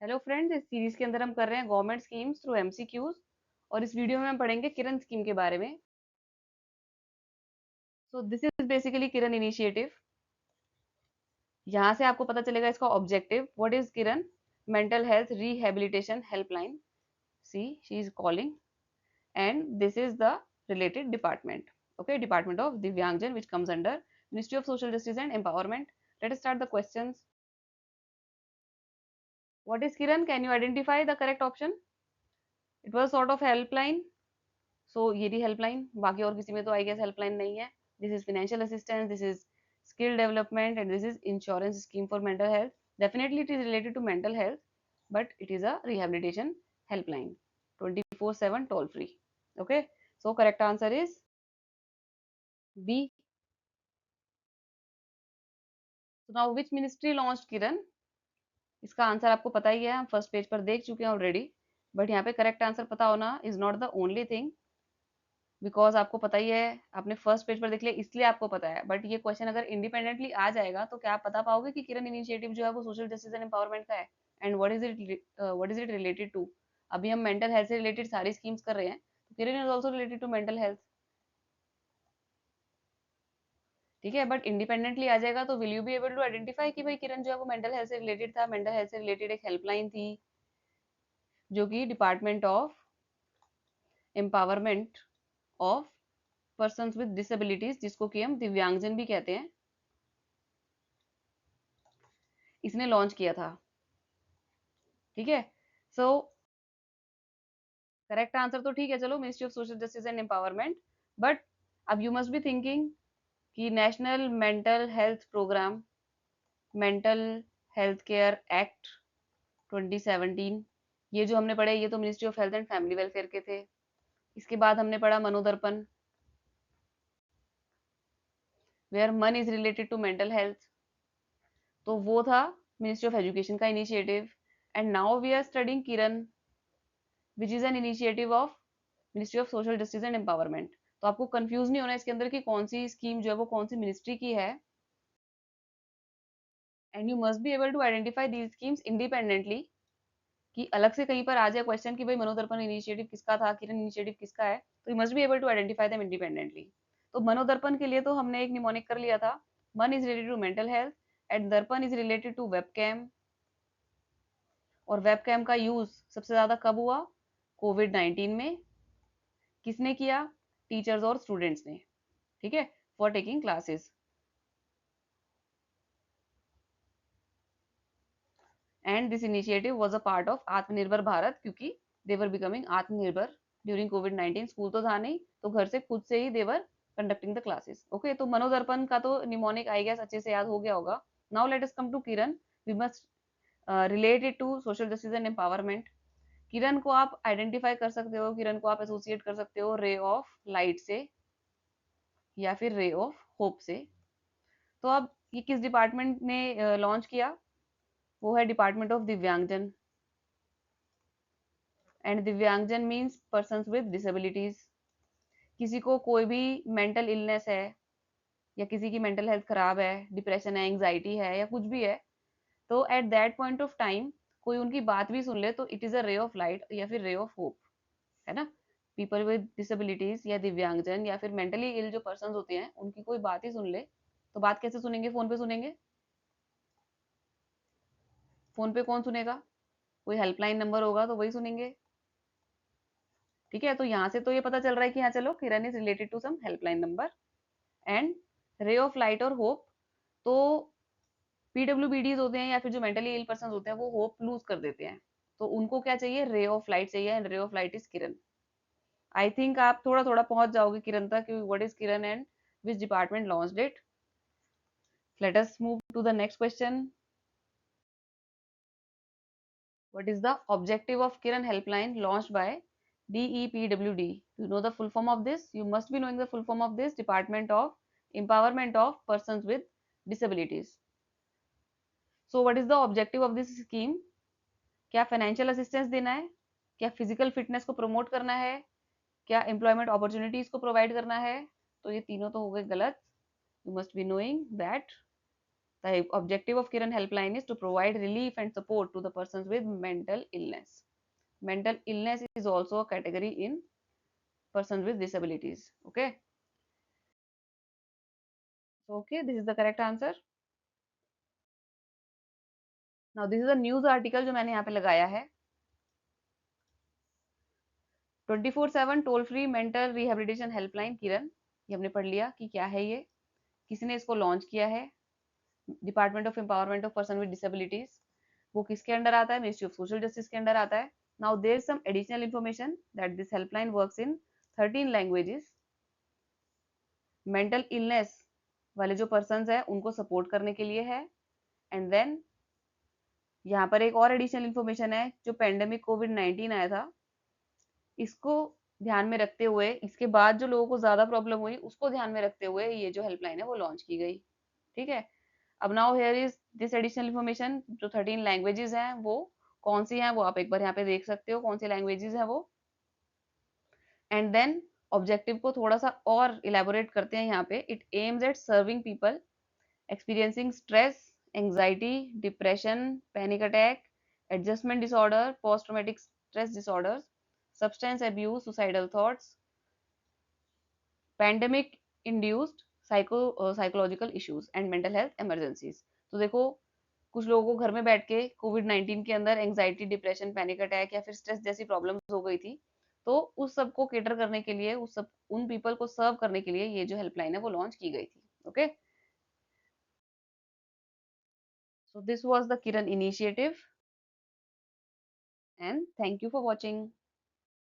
Hello friends, इस series के अंदर हम कर रहे हैं गवर्नमेंट स्कीम्स थ्रू एमसीक्यूज। और इस वीडियो में हम पढ़ेंगे किरण स्कीम के बारे में। So this is basically Kiran initiative. यहाँ से आपको पता चलेगा इसका objective. What is Kiran? Mental health rehabilitation helpline. See she is calling and this is the related department. Okay, department of Divyangjan which comes under ministry of social justice and empowerment. Let us start the questions. What is Kiran? Can you identify the correct option? It was sort of helpline. So ये थी helpline, बाकी और किसी में तो I guess helpline नहीं है। This is financial assistance, this is skill development and this is insurance scheme for mental health. Definitely it is related to mental health, but it is a rehabilitation helpline 24/7 toll free. Okay, so correct answer is B. Now which ministry launched Kiran? इसका आंसर आपको पता ही है, हम first page पर देख चुके हैं ऑलरेडी। बट यहाँ पे करेक्ट आंसर पता होना is not the only thing, because आपको पता ही है, आपने फर्स्ट पेज पर देख लिया इसलिए आपको पता है। बट ये क्वेश्चन अगर इंडिपेंडेंटली आ जाएगा तो क्या आप बता पाओगे कि किरण इनिशिएटिव जो है वो सोशल जस्टिस एंड एम्पावरमेंट का है? And what is it related to? अभी हम मेंटल हेल्थ से रिलेटेड सारी स्कीम्स कर रहे हैं, तो Kiran is also related to mental health. ठीक है, बट इंडिपेंडेंटली आ जाएगा तो will you be able to identify कि भाई किरण जो है वो मेंटल हेल्थ से रिलेटेड था? मेंटल हेल्थ से रिलेटेड एक हेल्पलाइन थी जो कि department of empowerment of persons with disabilities, जिसको कि हम दिव्यांगजन भी कहते हैं, इसने लॉन्च किया था। ठीक है, सो करेक्ट आंसर तो ठीक है, चलो ministry of social justice and empowerment. But अब यू मस्ट बी थिंकिंग कि national mental health programme, mental health care act 2017, ये जो हमने पढ़े ये तो ministry of health and family welfare के थे। इसके बाद हमने पढ़ा Manodarpan, where man is related to mental health, तो वो था मिनिस्ट्री ऑफ एजुकेशन का initiative. And now we are studying Kiran which is an initiative of ministry of social justice and empowerment. तो आपको कंफ्यूज नहीं होना इसके अंदर कि कौन सी स्कीम जो है वो कौन सी मिनिस्ट्री की है। And you must be able to identify these schemes independently, कि अलग से कहीं पर आ जाए क्वेश्चन कि भाई मनोदर्पण इनिशिएटिव किसका था, किरण इनिशिएटिव किसका है, तो you must be able to identify them independently. तो मनोदर्पण के लिए तो हमने एक निमोनिक कर लिया था, man is related to mental health and darpan is related to webcam. और वेबकैम का यूज सबसे ज्यादा कब हुआ? कोविड-19 में। किसने किया? टीचर्स और स्टूडेंट्स ने। ठीक है, for taking classes. And this initiative was a part of आत्मनिर्भर भारत, क्योंकि दे वर बिकमिंग आत्मनिर्भर ड्यूरिंग कोविड-19। स्कूल तो था नहीं, तो घर से खुद से ही देवर कंडक्टिंग द क्लासेस। ओके, तो मनोदर्पण का तो निमोनिक आई गेस अच्छे से याद हो गया होगा। Now let us come to Kiran. We must relate it to social justice and empowerment. Kiran को आप आइडेंटिफाई कर सकते हो, किरण को आप एसोसिएट कर सकते हो रे ऑफ लाइट से या फिर रे ऑफ होप से। तो अब ये किस डिपार्टमेंट ने लॉन्च किया? वो है डिपार्टमेंट ऑफ दिव्यांगजन। एंड दिव्यांगजन मीन्स पर्सन विद डिसेबिलिटीज। किसी को कोई भी मेंटल इलनेस है या किसी की मेंटल हेल्थ खराब है, डिप्रेशन है, एंग्जाइटी है या कुछ भी है, तो at that point of time कोई उनकी बात भी सुन ले तो इट इज अ रे ऑफ लाइट या फिर रे ऑफ होप, है ना? पीपल विद डिसेबिलिटीज या दिव्यांगजन या फिर मेंटली इल जो पर्सन होते हैं, उनकी कोई बात ही सुन ले, तो बात कैसे सुनेंगे? फोन पे सुनेंगे। फोन पे कौन सुनेगा? कोई हेल्पलाइन नंबर होगा तो वही सुनेंगे। ठीक है, तो यहाँ से तो ये पता चल रहा है कि हाँ चलो Kiran is related to some helpline number. And ray of light और होप, तो पीडब्ल्यूबीडीज होते हैं या फिर जो मेंटली इल पर्सन होते हैं वो होप लूज कर देते हैं, तो उनको क्या चाहिए? रे ऑफ लाइट चाहिए। And ray of light is Kiran. I think आप थोड़ा थोड़ा पहुंच जाओगे किरण तक कि what is Kiran and which department launched it. Let us move to the next question. What is the objective of Kiran Helpline launched by DEPWD? You know the full form of this? You must be knowing the full form of this: Department of Empowerment of Persons with Disabilities. So what is the objective of this scheme? क्या financial assistance देना है? क्या physical fitness को promote करना है? क्या employment opportunities को provide करना है? तो ये तीनों तो हो गए गलत। You must be knowing that The objective of Kiran Helpline is to provide relief and support to the persons with mental illness. Mental illness is also a category in persons with disabilities. Okay. So, okay, this is the correct answer. Now, this is a news article जो मैंने यहाँ पे लगाया है. 24/7 toll free mental rehabilitation helpline Kiran, ये हमने पढ़ लिया कि क्या है ये, किसने इसको लॉन्च किया है. Department of empowerment of person with disabilities, वो किसके अंडर आता है? मिनिस्ट्री ऑफ सोशल जस्टिस के अंडर आता है. Now there is some additional information that this helpline works in 13 languages. Mental illness वाले जो पर्सन है उनको सपोर्ट करने के लिए है. एंड देन यहाँ पर एक और एडिशनल इंफॉर्मेशन है, जो पेंडेमिक कोविड-19 आया था, इसको ध्यान में रखते हुए, इसके बाद जो लोगों को ज्यादा प्रॉब्लम हुई उसको ध्यान में रखते हुए ये जो हेल्पलाइन है वो लॉन्च की गई. ठीक है. अब now here is this additional information, जो 13 लैंग्वेजेस हैं वो कौन सी हैं वो आप एक बार यहाँ पे देख सकते हो, कौन सी लैंग्वेजेस हैं वो. एंड देन ऑब्जेक्टिव को थोड़ा सा और इलेबोरेट करते हैं यहाँ पे. It aims at serving people experiencing stress, anxiety, depression, panic attack, adjustment disorder, post-traumatic stress disorders, substance abuse, suicidal thoughts, pandemic induced psychological issues and mental health emergencies. तो देखो, कुछ लोगों को घर में बैठ के कोविड-19 के अंदर एंजाइटी, डिप्रेशन, पैनिक अटैक या फिर स्ट्रेस जैसी प्रॉब्लम्स हो गई थी. तो उस सब को केटर करने के लिए, उस सब उन पीपल को सर्व करने के लिए ये जो हेल्पलाइन है वो लॉन्च की गई थी. Okay. So this was the Kiran initiative, and thank you for watching.